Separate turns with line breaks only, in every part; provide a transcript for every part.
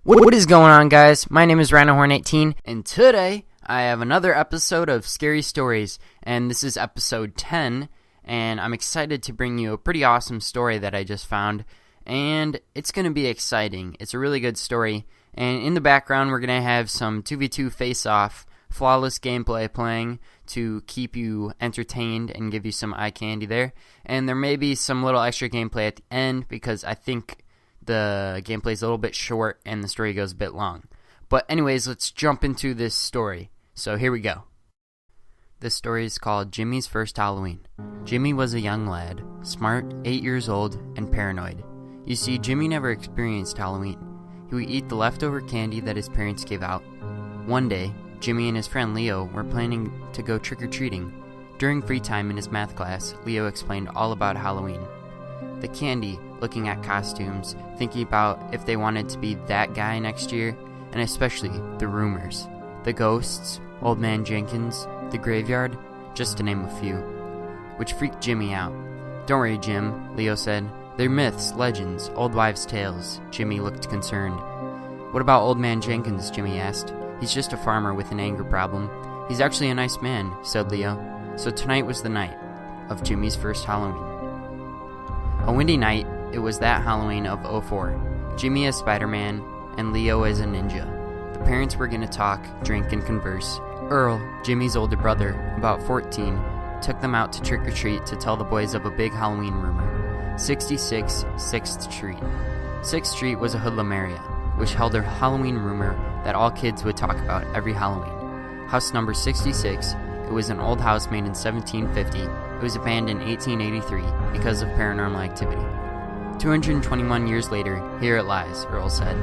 What is going on, guys? My name is RhinoHorn18, and today I have another episode of Scary Stories, and this is episode 10, and I'm excited to bring you a pretty awesome story that I just found, and it's going to be exciting. It's a really good story, and in the background we're going to have some 2v2 face-off, flawless gameplay playing to keep you entertained and give you some eye candy there, and there may be some little extra gameplay at the end because I think the gameplay is a little bit short and the story goes a bit long. But anyways, let's jump into this story. So here we go. This story is called Jimmy's First Halloween. Jimmy was a young lad, smart, 8 years old, and paranoid. You see, Jimmy never experienced Halloween. He would eat the leftover candy that his parents gave out. One day, Jimmy and his friend Leo were planning to go trick-or-treating. During free time in his math class, Leo explained all about Halloween. The candy, looking at costumes, thinking about if they wanted to be that guy next year, and especially the rumors. The ghosts, Old Man Jenkins, the graveyard, just to name a few. Which freaked Jimmy out. "Don't worry, Jim," Leo said. "They're myths, legends, old wives' tales." Jimmy looked concerned. "What about Old Man Jenkins?" Jimmy asked. "He's just a farmer with an anger problem." "He's actually a nice man," said Leo. So tonight was the night of Jimmy's first Halloween. A windy night, it was that Halloween of '04. Jimmy as Spider-Man, and Leo as a ninja. The parents were going to talk, drink, and converse. Earl, Jimmy's older brother, about 14, took them out to trick-or-treat to tell the boys of a big Halloween rumor. 66 6th Street. 6th Street was a hoodlum area, which held a Halloween rumor that all kids would talk about every Halloween. House number 66, it was an old house made in 1750. It was abandoned in 1883 because of paranormal activity. 221 years later, here it lies, Earl said.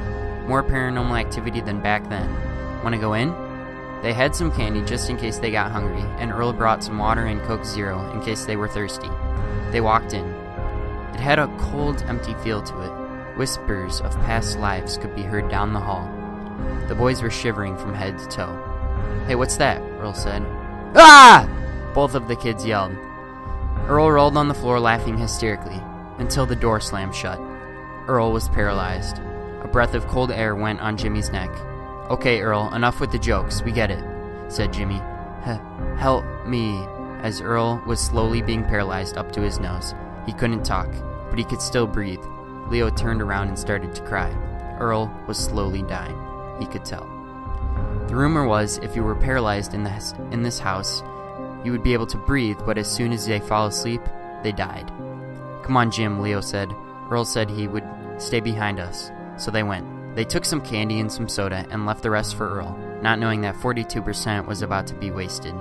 More paranormal activity than back then. Want to go in? They had some candy just in case they got hungry, and Earl brought some water and Coke Zero in case they were thirsty. They walked in. It had a cold, empty feel to it. Whispers of past lives could be heard down the hall. The boys were shivering from head to toe. "Hey, what's that?" Earl said. "Ah!" Both of the kids yelled. Earl rolled on the floor laughing hysterically, until the door slammed shut. Earl was paralyzed. A breath of cold air went on Jimmy's neck. "Okay, Earl, enough with the jokes, we get it," said Jimmy. Help me," as Earl was slowly being paralyzed up to his nose. He couldn't talk, but he could still breathe. Leo turned around and started to cry. Earl was slowly dying. He could tell. The rumor was if you were paralyzed in this house, you would be able to breathe, but as soon as they fall asleep, they died. "Come on, Jim," Leo said. Earl said he would stay behind us, so they went. They took some candy and some soda and left the rest for Earl, not knowing that 42% was about to be wasted.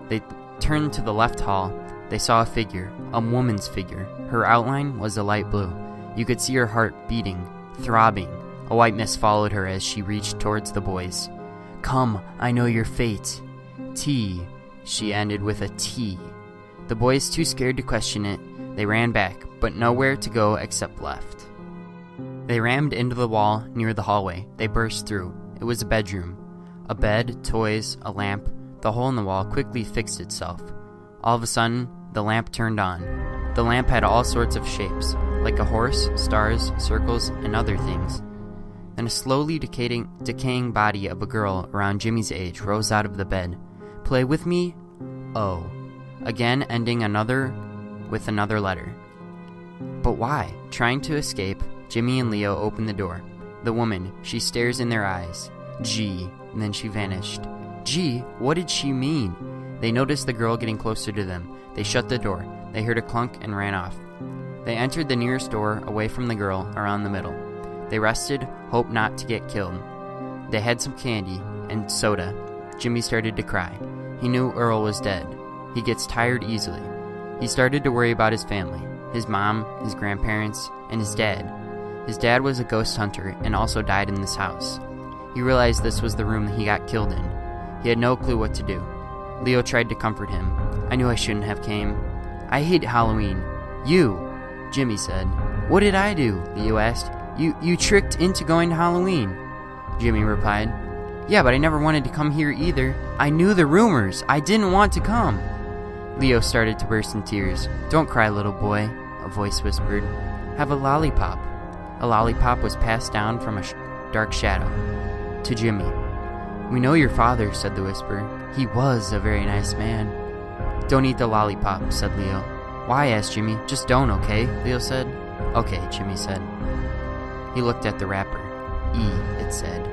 They turned to the left hall. They saw a figure, a woman's figure. Her outline was a light blue. You could see her heart beating, throbbing. A white mist followed her as she reached towards the boys. "Come, I know your fate. T." She ended with a T. The boys, too scared to question it, they ran back, but nowhere to go except left. They rammed into the wall near the hallway. They burst through. It was a bedroom. A bed, toys, a lamp. The hole in the wall quickly fixed itself. All of a sudden, the lamp turned on. The lamp had all sorts of shapes, like a horse, stars, circles, and other things. Then a slowly decaying body of a girl around Jimmy's age rose out of the bed. "Play with me? O." Again ending with another letter. But why? Trying to escape, Jimmy and Leo opened the door. The woman, she stares in their eyes. G, and then she vanished. G, what did she mean? They noticed the girl getting closer to them. They shut the door. They heard a clunk and ran off. They entered the nearest door away from the girl around the middle. They rested, hoped not to get killed. They had some candy and soda. Jimmy started to cry. He knew Earl was dead. He gets tired easily. He started to worry about his family, his mom, his grandparents, and his dad. His dad was a ghost hunter and also died in this house. He realized this was the room that he got killed in. He had no clue what to do. Leo tried to comfort him. "I knew I shouldn't have came. I hate Halloween." "You," Jimmy said. "What did I do?" Leo asked. You tricked into going to Halloween," Jimmy replied. "Yeah, but I never wanted to come here either. I knew the rumors. I didn't want to come." Leo started to burst in tears. "Don't cry, little boy," a voice whispered. "Have a lollipop." A lollipop was passed down from dark shadow. To Jimmy. "We know your father," said the whisper. "He was a very nice man." "Don't eat the lollipop," said Leo. "Why?" asked Jimmy. "Just don't, okay?" Leo said. "Okay," Jimmy said. He looked at the wrapper. "E," it said.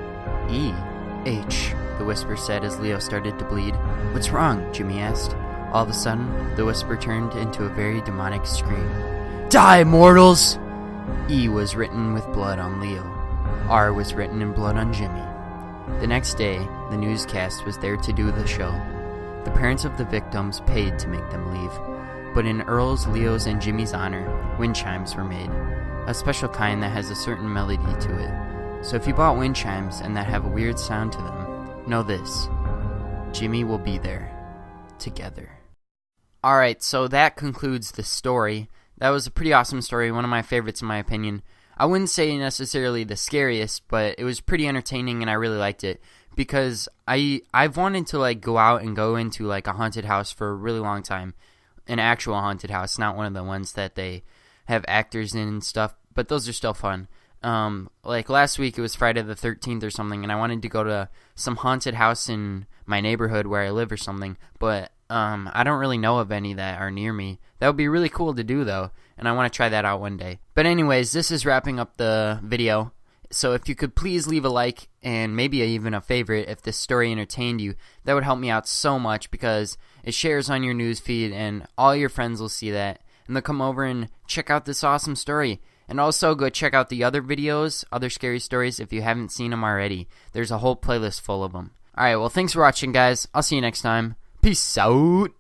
"E? H," the whisper said as Leo started to bleed. "What's wrong?" Jimmy asked. All of a sudden, the whisper turned into a very demonic scream. "Die, mortals!" E was written with blood on Leo. R was written in blood on Jimmy. The next day, the newscast was there to do the show. The parents of the victims paid to make them leave, but in Earl's, Leo's, and Jimmy's honor, wind chimes were made, a special kind that has a certain melody to it. So if you bought wind chimes and that have a weird sound to them, know this: Jimmy will be there, together. Alright, so that concludes the story. That was a pretty awesome story, one of my favorites in my opinion. I wouldn't say necessarily the scariest, but it was pretty entertaining and I really liked it. Because I've wanted to like go out and go into like a haunted house for a really long time. An actual haunted house, not one of the ones that they have actors in and stuff, but those are still fun. Like last week it was Friday the 13th or something, and I wanted to go to some haunted house in my neighborhood where I live or something, but I don't really know of any that are near me. That would be really cool to do though, and I want to try that out one day. But anyways, this is wrapping up the video. So if you could please leave a like and maybe even a favorite if this story entertained you, that would help me out so much because it shares on your news feed and all your friends will see that and they'll come over and check out this awesome story. And also go check out the other videos, other scary stories if you haven't seen them already. There's a whole playlist full of them. Alright, well thanks for watching guys. I'll see you next time. Peace out.